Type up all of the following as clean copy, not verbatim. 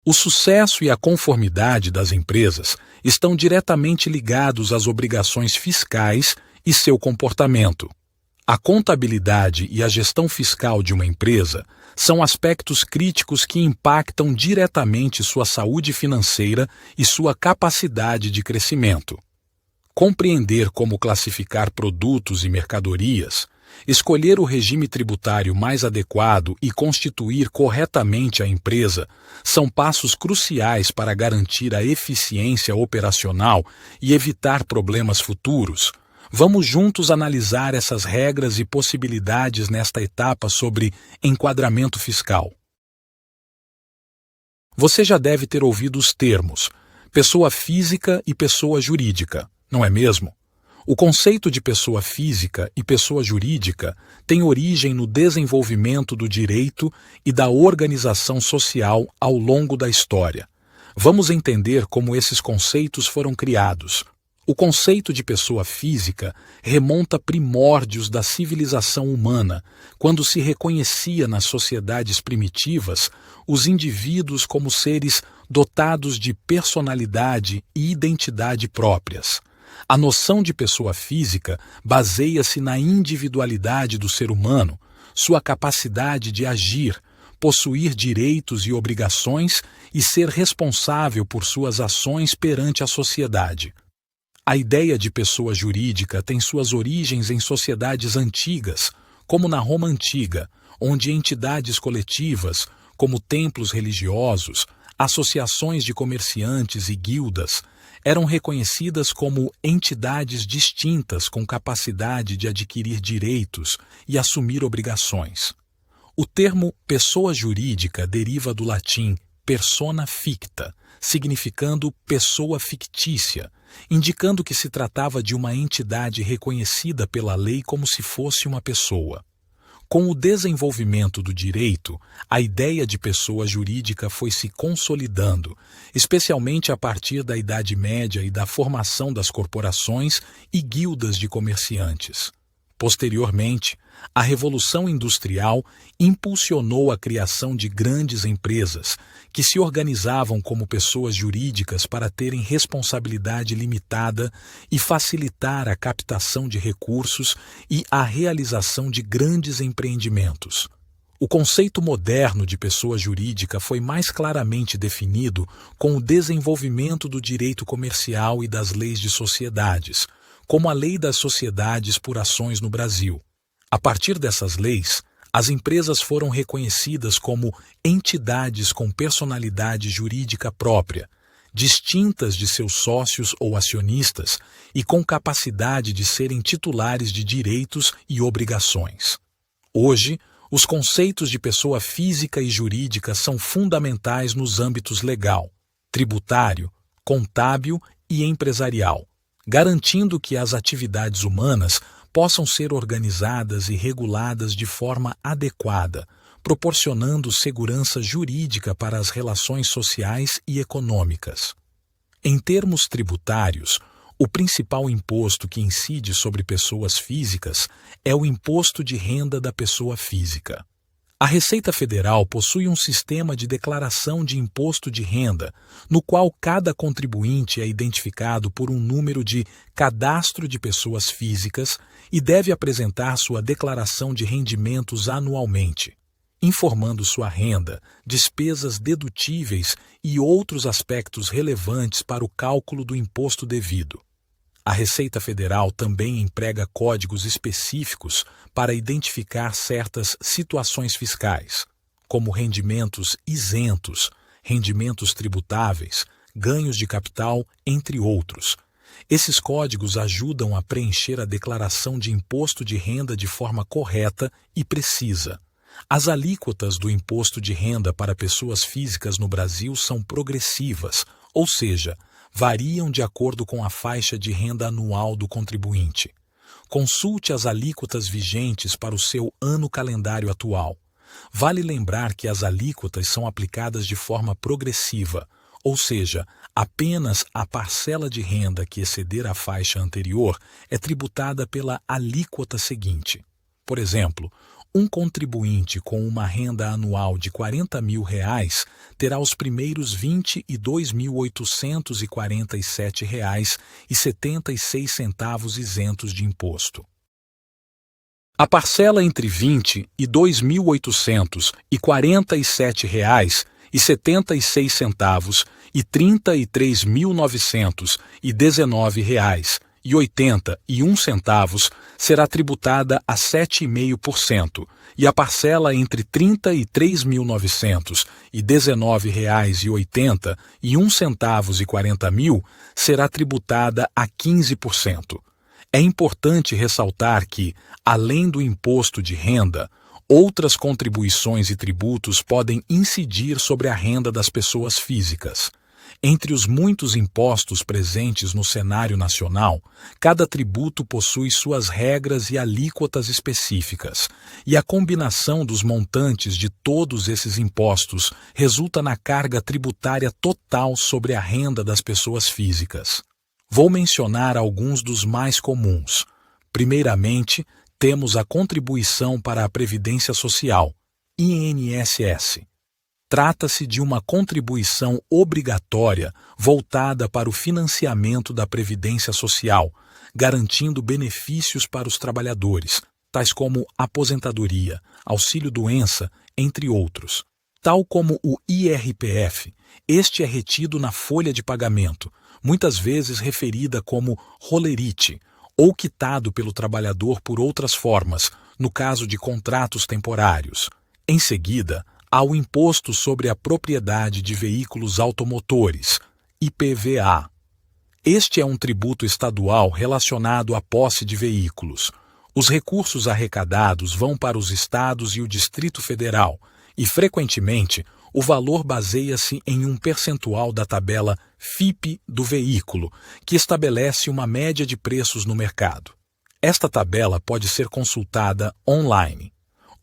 O sucesso e a conformidade das empresas estão diretamente ligados às obrigações fiscais e seu comportamento. A contabilidade e a gestão fiscal de uma empresa são aspectos críticos que impactam diretamente sua saúde financeira e sua capacidade de crescimento. Compreender como classificar produtos e mercadorias, escolher o regime tributário mais adequado e constituir corretamente a empresa são passos cruciais para garantir a eficiência operacional e evitar problemas futuros. Vamos juntos analisar essas regras e possibilidades nesta etapa sobre enquadramento fiscal. Você já deve ter ouvido os termos pessoa física e pessoa jurídica, não é mesmo? O conceito de pessoa física e pessoa jurídica tem origem no desenvolvimento do direito e da organização social ao longo da história. Vamos entender como esses conceitos foram criados. O conceito de pessoa física remonta a primórdios da civilização humana, quando se reconhecia nas sociedades primitivas os indivíduos como seres dotados de personalidade e identidade próprias. A noção de pessoa física baseia-se na individualidade do ser humano, sua capacidade de agir, possuir direitos e obrigações e ser responsável por suas ações perante a sociedade. A ideia de pessoa jurídica tem suas origens em sociedades antigas, como na Roma Antiga, onde entidades coletivas, como templos religiosos, associações de comerciantes e guildas, eram reconhecidas como entidades distintas com capacidade de adquirir direitos e assumir obrigações. O termo pessoa jurídica deriva do latim persona ficta, significando pessoa fictícia, indicando que se tratava de uma entidade reconhecida pela lei como se fosse uma pessoa. Com o desenvolvimento do direito, a ideia de pessoa jurídica foi se consolidando, especialmente a partir da Idade Média e da formação das corporações e guildas de comerciantes. Posteriormente, a Revolução Industrial impulsionou a criação de grandes empresas, que se organizavam como pessoas jurídicas para terem responsabilidade limitada e facilitar a captação de recursos e a realização de grandes empreendimentos. O conceito moderno de pessoa jurídica foi mais claramente definido com o desenvolvimento do direito comercial e das leis de sociedades, como a Lei das Sociedades por Ações no Brasil. A partir dessas leis, as empresas foram reconhecidas como entidades com personalidade jurídica própria, distintas de seus sócios ou acionistas e com capacidade de serem titulares de direitos e obrigações. Hoje, os conceitos de pessoa física e jurídica são fundamentais nos âmbitos legal, tributário, contábil e empresarial, garantindo que as atividades humanas possam ser organizadas e reguladas de forma adequada, proporcionando segurança jurídica para as relações sociais e econômicas. Em termos tributários, o principal imposto que incide sobre pessoas físicas é o Imposto de Renda da Pessoa Física. A Receita Federal possui um sistema de declaração de imposto de renda, no qual cada contribuinte é identificado por um número de cadastro de pessoas físicas e deve apresentar sua declaração de rendimentos anualmente, informando sua renda, despesas dedutíveis e outros aspectos relevantes para o cálculo do imposto devido. A Receita Federal também emprega códigos específicos para identificar certas situações fiscais, como rendimentos isentos, rendimentos tributáveis, ganhos de capital, entre outros. Esses códigos ajudam a preencher a declaração de imposto de renda de forma correta e precisa. As alíquotas do imposto de renda para pessoas físicas no Brasil são progressivas, ou seja, variam de acordo com a faixa de renda anual do contribuinte. Consulte as alíquotas vigentes para o seu ano calendário atual. Vale lembrar que as alíquotas são aplicadas de forma progressiva, ou seja, apenas a parcela de renda que exceder a faixa anterior é tributada pela alíquota seguinte. Por exemplo, Um contribuinte com uma renda anual de R$ 40.000 terá os primeiros R$ 22.847,76 isentos de imposto. A parcela entre R$ 20 e R$ 2.847,76 e R$ 33.919,81 será tributada a 7,5%, e a parcela entre R$ 33.919,80 e R$ 1,40 será tributada a 15%. É importante ressaltar que, além do imposto de renda, outras contribuições e tributos podem incidir sobre a renda das pessoas físicas. Entre os muitos impostos presentes no cenário nacional, cada tributo possui suas regras e alíquotas específicas, e a combinação dos montantes de todos esses impostos resulta na carga tributária total sobre a renda das pessoas físicas. Vou mencionar alguns dos mais comuns. Primeiramente, temos a Contribuição para a Previdência Social, INSS. Trata-se de uma contribuição obrigatória voltada para o financiamento da Previdência Social, garantindo benefícios para os trabalhadores, tais como aposentadoria, auxílio-doença, entre outros. Tal como o IRPF, este é retido na folha de pagamento, muitas vezes referida como rolerite, ou quitado pelo trabalhador por outras formas, no caso de contratos temporários. Em seguida, há o Imposto sobre a Propriedade de Veículos Automotores, IPVA. Este é um tributo estadual relacionado à posse de veículos. Os recursos arrecadados vão para os estados e o Distrito Federal, e, frequentemente, o valor baseia-se em um percentual da tabela FIPE do veículo, que estabelece uma média de preços no mercado. Esta tabela pode ser consultada online.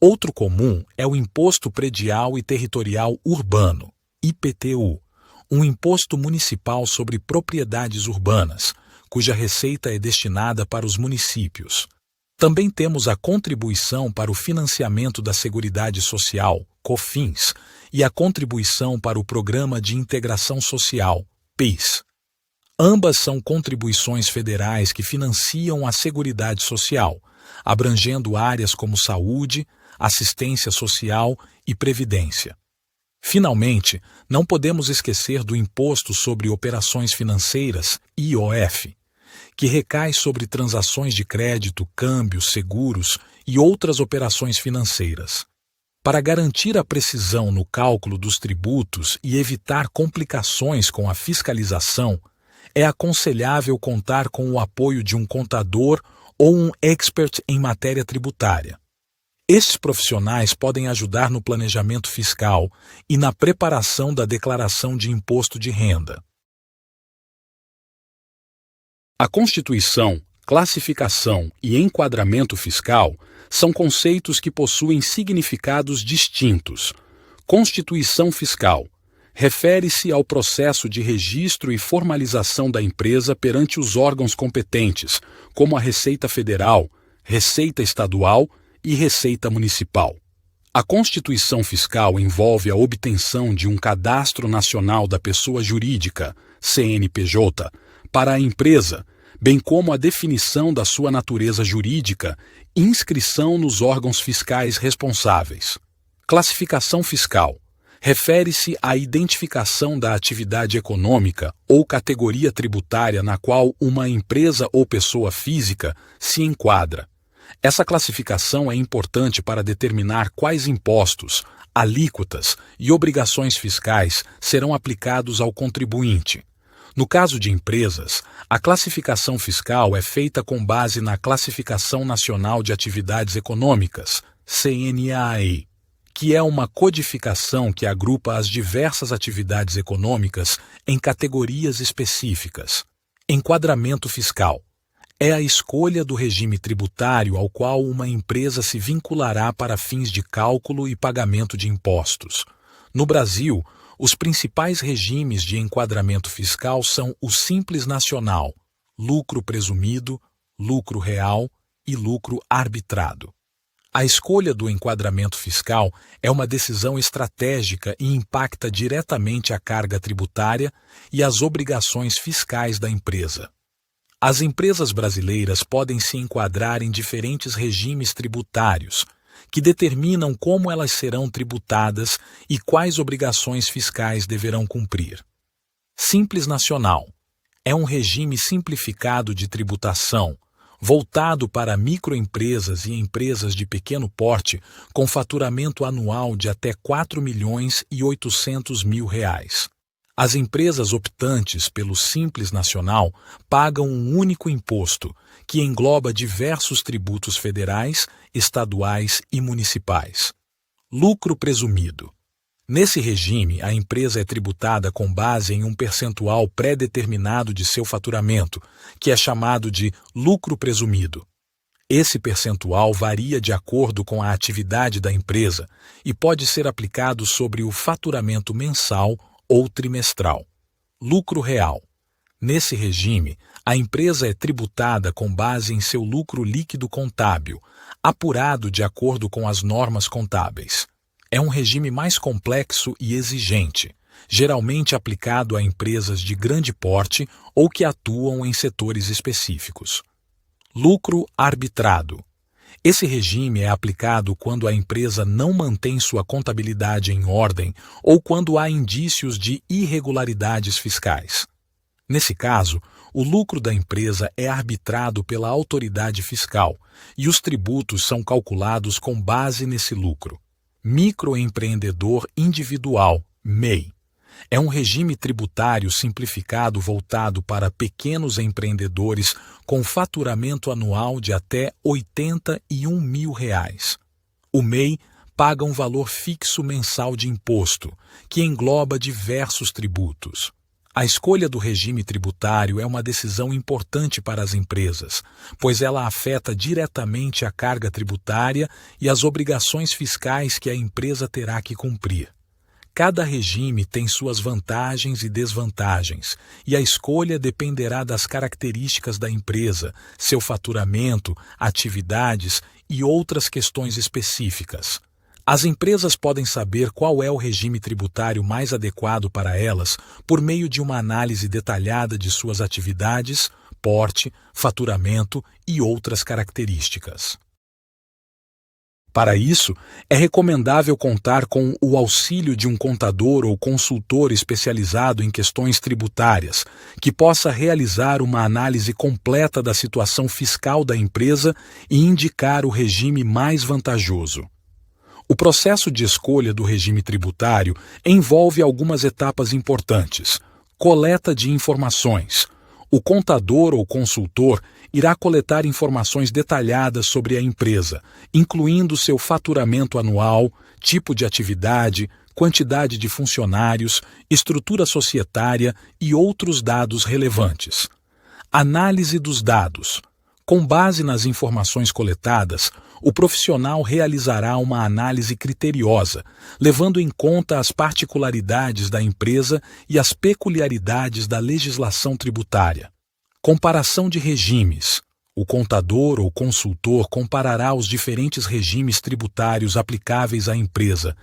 Outro comum é o Imposto Predial e Territorial Urbano, IPTU, um imposto municipal sobre propriedades urbanas, cuja receita é destinada para os municípios. Também temos a Contribuição para o Financiamento da Seguridade Social, COFINS, e a Contribuição para o Programa de Integração Social, PIS. Ambas são contribuições federais que financiam a Seguridade Social, abrangendo áreas como saúde, assistência social e previdência. Finalmente, não podemos esquecer do Imposto sobre Operações Financeiras, IOF, que recai sobre transações de crédito, câmbios, seguros e outras operações financeiras. Para garantir a precisão no cálculo dos tributos e evitar complicações com a fiscalização, é aconselhável contar com o apoio de um contador ou um expert em matéria tributária. Estes profissionais podem ajudar no planejamento fiscal e na preparação da declaração de imposto de renda. A Constituição, classificação e enquadramento fiscal são conceitos que possuem significados distintos. Constituição fiscal refere-se ao processo de registro e formalização da empresa perante os órgãos competentes, como a Receita Federal, Receita Estadual e Receita Municipal. A Constituição Fiscal envolve a obtenção de um Cadastro Nacional da Pessoa Jurídica, CNPJ, para a empresa, bem como a definição da sua natureza jurídica e inscrição nos órgãos fiscais responsáveis. Classificação fiscal refere-se à identificação da atividade econômica ou categoria tributária na qual uma empresa ou pessoa física se enquadra. Essa classificação é importante para determinar quais impostos, alíquotas e obrigações fiscais serão aplicados ao contribuinte. No caso de empresas, a classificação fiscal é feita com base na Classificação Nacional de Atividades Econômicas, CNAE, que é uma codificação que agrupa as diversas atividades econômicas em categorias específicas. Enquadramento fiscal é a escolha do regime tributário ao qual uma empresa se vinculará para fins de cálculo e pagamento de impostos. No Brasil, os principais regimes de enquadramento fiscal são o Simples Nacional, lucro presumido, lucro real e lucro arbitrado. A escolha do enquadramento fiscal é uma decisão estratégica e impacta diretamente a carga tributária e as obrigações fiscais da empresa. As empresas brasileiras podem se enquadrar em diferentes regimes tributários, que determinam como elas serão tributadas e quais obrigações fiscais deverão cumprir. Simples Nacional é um regime simplificado de tributação, voltado para microempresas e empresas de pequeno porte com faturamento anual de até R$ 4.800.000. As empresas optantes pelo Simples Nacional pagam um único imposto, que engloba diversos tributos federais, estaduais e municipais. Lucro presumido. Nesse regime, a empresa é tributada com base em um percentual pré-determinado de seu faturamento, que é chamado de lucro presumido. Esse percentual varia de acordo com a atividade da empresa e pode ser aplicado sobre o faturamento mensal ou trimestral. Lucro real. Nesse regime, a empresa é tributada com base em seu lucro líquido contábil, apurado de acordo com as normas contábeis. É um regime mais complexo e exigente, geralmente aplicado a empresas de grande porte ou que atuam em setores específicos. Lucro arbitrado. Esse regime é aplicado quando a empresa não mantém sua contabilidade em ordem ou quando há indícios de irregularidades fiscais. Nesse caso, o lucro da empresa é arbitrado pela autoridade fiscal e os tributos são calculados com base nesse lucro. Microempreendedor individual, MEI. É um regime tributário simplificado voltado para pequenos empreendedores com faturamento anual de até R$ 81.000. O MEI paga um valor fixo mensal de imposto, que engloba diversos tributos. A escolha do regime tributário é uma decisão importante para as empresas, pois ela afeta diretamente a carga tributária e as obrigações fiscais que a empresa terá que cumprir. Cada regime tem suas vantagens e desvantagens, e a escolha dependerá das características da empresa, seu faturamento, atividades e outras questões específicas. As empresas podem saber qual é o regime tributário mais adequado para elas por meio de uma análise detalhada de suas atividades, porte, faturamento e outras características. Para isso, é recomendável contar com o auxílio de um contador ou consultor especializado em questões tributárias, que possa realizar uma análise completa da situação fiscal da empresa e indicar o regime mais vantajoso. O processo de escolha do regime tributário envolve algumas etapas importantes. Coleta de informações. O contador ou consultor irá coletar informações detalhadas sobre a empresa, incluindo seu faturamento anual, tipo de atividade, quantidade de funcionários, estrutura societária e outros dados relevantes. Análise dos dados. Com base nas informações coletadas, o profissional realizará uma análise criteriosa, levando em conta as particularidades da empresa e as peculiaridades da legislação tributária. Comparação de regimes. O contador ou consultor comparará os diferentes regimes tributários aplicáveis à empresa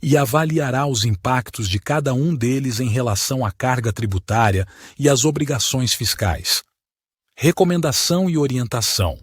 e avaliará os impactos de cada um deles em relação à carga tributária e às obrigações fiscais. Recomendação e orientação.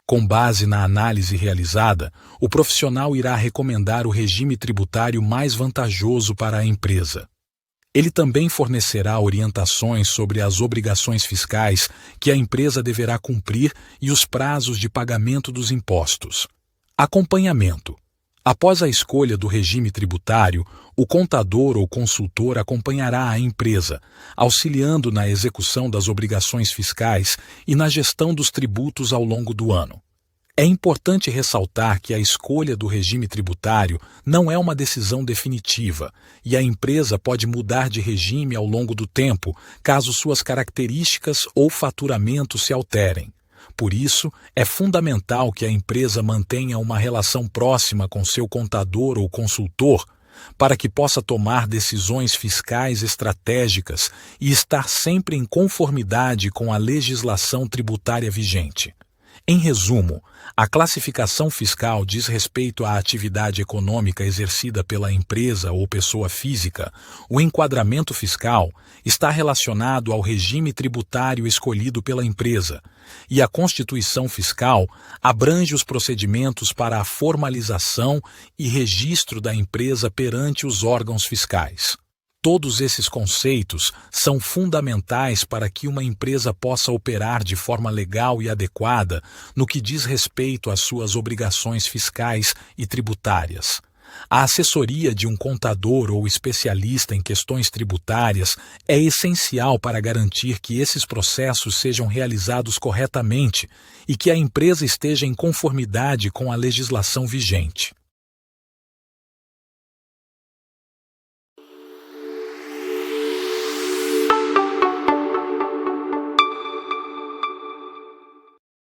Com base na análise realizada, o profissional irá recomendar o regime tributário mais vantajoso para a empresa. Ele também fornecerá orientações sobre as obrigações fiscais que a empresa deverá cumprir e os prazos de pagamento dos impostos. Acompanhamento. Após a escolha do regime tributário, o contador ou consultor acompanhará a empresa, auxiliando na execução das obrigações fiscais e na gestão dos tributos ao longo do ano. É importante ressaltar que a escolha do regime tributário não é uma decisão definitiva e a empresa pode mudar de regime ao longo do tempo, caso suas características ou faturamento se alterem. Por isso, é fundamental que a empresa mantenha uma relação próxima com seu contador ou consultor para que possa tomar decisões fiscais estratégicas e estar sempre em conformidade com a legislação tributária vigente. Em resumo, a classificação fiscal diz respeito à atividade econômica exercida pela empresa ou pessoa física. O enquadramento fiscal está relacionado ao regime tributário escolhido pela empresa, e a Constituição Fiscal abrange os procedimentos para a formalização e registro da empresa perante os órgãos fiscais. Todos esses conceitos são fundamentais para que uma empresa possa operar de forma legal e adequada no que diz respeito às suas obrigações fiscais e tributárias. A assessoria de um contador ou especialista em questões tributárias é essencial para garantir que esses processos sejam realizados corretamente e que a empresa esteja em conformidade com a legislação vigente.